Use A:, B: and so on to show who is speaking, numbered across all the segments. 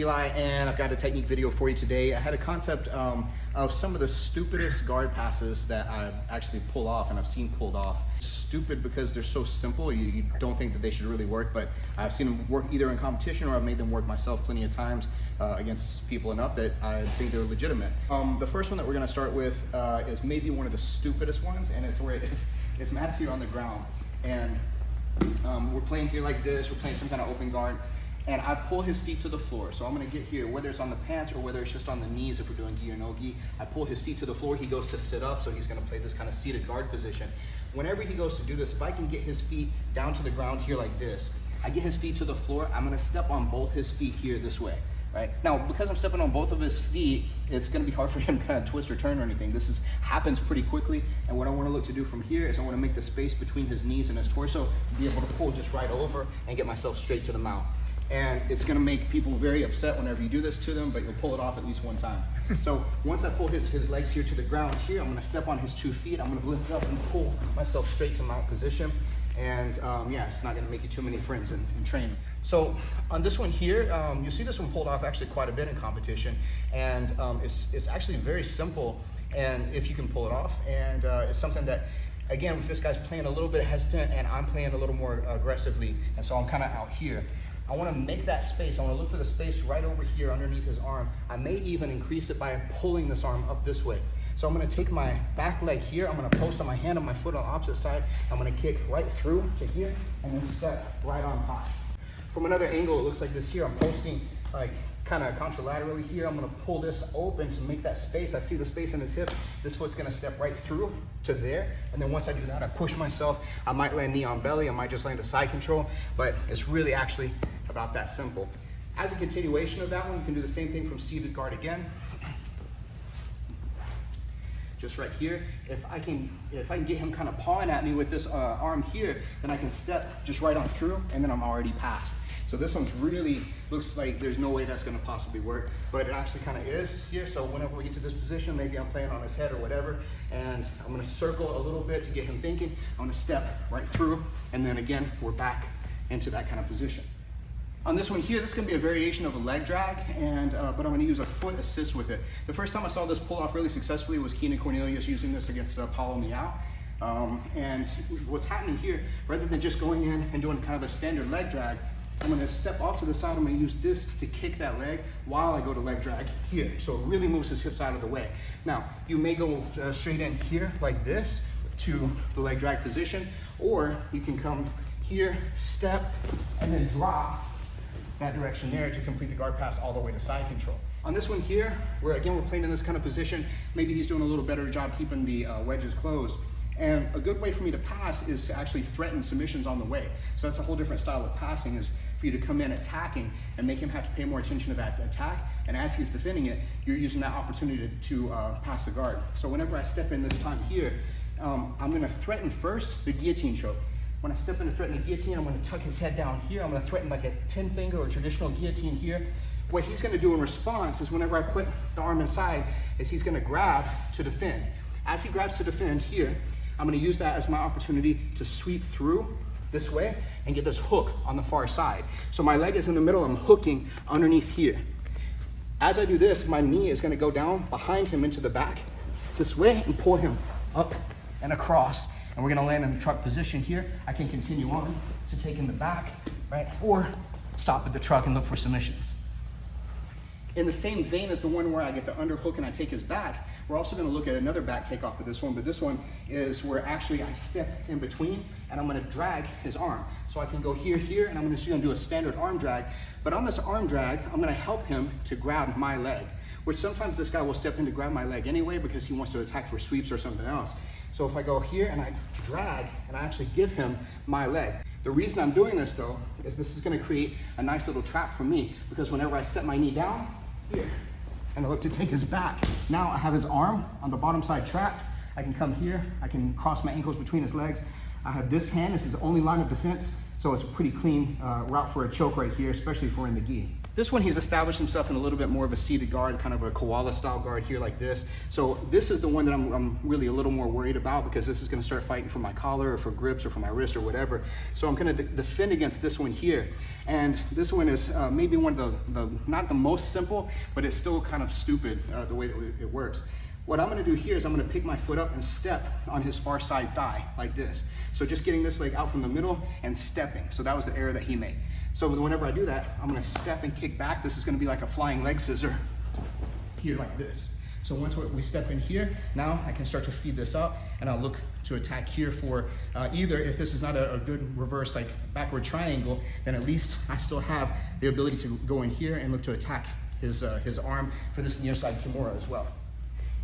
A: Eli, and I've got a technique video for you today. I had a concept of some of the stupidest guard passes that I actually pull off and I've seen pulled off. Stupid because they're so simple, you don't think that they should really work, but I've seen them work either in competition or I've made them work myself plenty of times against people enough that I think they're legitimate. The first one that we're gonna start with is maybe one of the stupidest ones, and it's where if Matt's here on the ground and we're playing here like this, we're playing some kind of open guard, and I pull his feet to the floor. So I'm gonna get here, whether it's on the pants or whether it's just on the knees if we're doing gi or no gi. I pull his feet to the floor, he goes to sit up, so he's gonna play this kind of seated guard position. Whenever he goes to do this, if I can get his feet down to the ground here like this, I get his feet to the floor, I'm gonna step on both his feet here this way, right? Now, because I'm stepping on both of his feet, it's gonna be hard for him to kind of twist or turn or anything. This happens pretty quickly, and what I wanna look to do from here is I wanna make the space between his knees and his torso, be able to pull just right over and get myself straight to the mount. And it's gonna make people very upset whenever you do this to them, but you'll pull it off at least one time. So once I pull his legs here to the ground here, I'm gonna step on his 2 feet, I'm gonna lift up and pull myself straight to mount position. And yeah, it's not gonna make you too many friends in training. So on this one here, you'll see this one pulled off actually quite a bit in competition. And it's actually very simple, and if you can pull it off, and it's something that, again, if this guy's playing a little bit hesitant and I'm playing a little more aggressively, and so I'm kind of out here, I want to make that space. I want to look for the space right over here underneath his arm. I may even increase it by pulling this arm up this way. So I'm going to take my back leg here. I'm going to post on my hand and my foot on the opposite side. I'm going to kick right through to here and then step right on high. From another angle, it looks like this here. I'm posting like kind of contralaterally here. I'm going to pull this open to make that space. I see the space in his hip. This foot's going to step right through to there. And then once I do that, I push myself. I might land knee on belly. I might just land a side control, but it's really actually about that simple. As a continuation of that one, you can do the same thing from seated guard again. Just right here. If I can get him kind of pawing at me with this arm here, then I can step just right on through, and then I'm already past. So this one's really looks like there's no way that's going to possibly work, but it actually kind of is here. So whenever we get to this position, maybe I'm playing on his head or whatever, and I'm going to circle a little bit to get him thinking. I'm going to step right through, and then again, we're back into that kind of position. On this one here, this is going to be a variation of a leg drag, and but I'm going to use a foot assist with it. The first time I saw this pull off really successfully was Keenan Cornelius using this against Paulo Miao. And what's happening here, rather than just going in and doing kind of a standard leg drag, I'm going to step off to the side. I'm going to use this to kick that leg while I go to leg drag here. So it really moves his hips out of the way. Now, you may go straight in here like this to the leg drag position, or you can come here, step, and then drop that direction there to complete the guard pass all the way to side control. On this one here, where again we're playing in this kind of position, maybe he's doing a little better job keeping the wedges closed. And a good way for me to pass is to actually threaten submissions on the way. So that's a whole different style of passing, is for you to come in attacking and make him have to pay more attention to that attack. And as he's defending it, you're using that opportunity to pass the guard. So whenever I step in this time here, I'm gonna threaten first the guillotine choke. When I step in to threaten the guillotine, I'm going to tuck his head down here. I'm going to threaten like a 10-finger or traditional guillotine here. What he's going to do in response is whenever I put the arm inside, is he's going to grab to defend. As he grabs to defend here, I'm going to use that as my opportunity to sweep through this way and get this hook on the far side. So my leg is in the middle, I'm hooking underneath here. As I do this, my knee is going to go down behind him into the back this way and pull him up and across. And we're gonna land in the truck position here. I can continue on to take in the back, right? Or stop at the truck and look for submissions. In the same vein as the one where I get the underhook and I take his back, we're also gonna look at another back takeoff for this one, but this one is where actually I step in between and I'm gonna drag his arm. So I can go here, and I'm just gonna do a standard arm drag. But on this arm drag, I'm gonna help him to grab my leg, which sometimes this guy will step in to grab my leg anyway because he wants to attack for sweeps or something else. So if I go here and I drag and I actually give him my leg. The reason I'm doing this though, is this is gonna create a nice little trap for me, because whenever I set my knee down here and I look to take his back, now I have his arm on the bottom side trapped. I can come here, I can cross my ankles between his legs. I have this hand, this is his only line of defense, so it's a pretty clean route for a choke right here, especially if we're in the gi. This one, he's established himself in a little bit more of a seated guard, kind of a koala style guard here like this. So this is the one that I'm really a little more worried about, because this is gonna start fighting for my collar or for grips or for my wrist or whatever. So I'm gonna defend against this one here. And this one is maybe one of the not the most simple, but it's still kind of stupid the way that it works. What I'm gonna do here is I'm gonna pick my foot up and step on his far side thigh like this. So just getting this leg out from the middle and stepping. So that was the error that he made. So whenever I do that, I'm gonna step and kick back. This is gonna be like a flying leg scissor here like this. So once we step in here, now I can start to feed this up, and I'll look to attack here for either, if this is not a good reverse like backward triangle, then at least I still have the ability to go in here and look to attack his arm for this near side Kimura as well.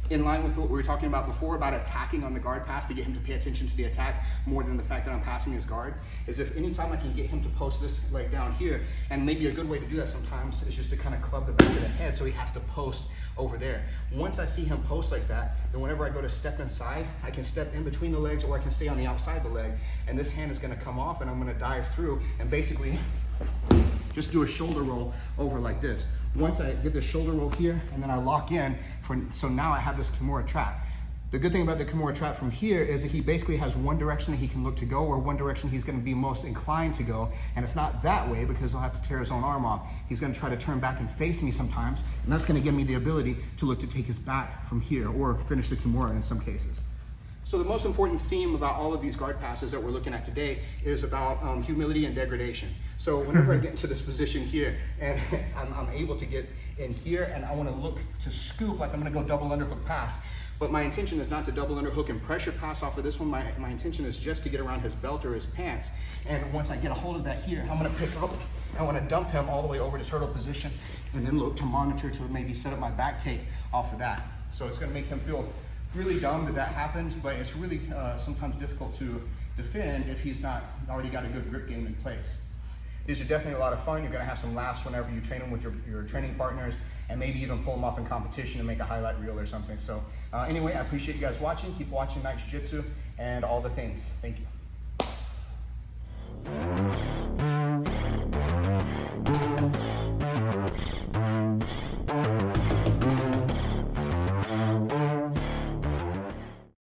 A: In line with what we were talking about before about attacking on the guard pass to get him to pay attention to the attack more than the fact that I'm passing his guard, is if anytime I can get him to post this leg down here, and maybe a good way to do that sometimes is just to kind of club the back of the head so he has to post over there. Once I see him post like that, then whenever I go to step inside, I can step in between the legs, or I can stay on the outside of the leg, and this hand is gonna come off and I'm gonna dive through and basically just do a shoulder roll over like this. Once I get the shoulder roll here, and then I lock in, so now I have this Kimura trap. The good thing about the Kimura trap from here is that he basically has one direction that he can look to go, or one direction he's gonna be most inclined to go, and it's not that way because he'll have to tear his own arm off. He's gonna try to turn back and face me sometimes, and that's gonna give me the ability to look to take his back from here, or finish the Kimura in some cases. So the most important theme about all of these guard passes that we're looking at today is about humility and degradation. So whenever I get into this position here, and I'm able to get in here, and I want to look to scoop, like I'm going to go double underhook pass, but my intention is not to double underhook and pressure pass off of this one. My intention is just to get around his belt or his pants. And once I get a hold of that here, I'm going to pick up, I want to dump him all the way over to turtle position, and then look to monitor to maybe set up my back take off of that. So it's going to make him feel really dumb that happened, but it's really sometimes difficult to defend if he's not already got a good grip game in place. These are definitely a lot of fun. You're gonna have some laughs whenever you train them with your training partners, and maybe even pull them off in competition and make a highlight reel or something. So anyway, I appreciate you guys watching. Keep watching Night Jiu-Jitsu and all the things. Thank you.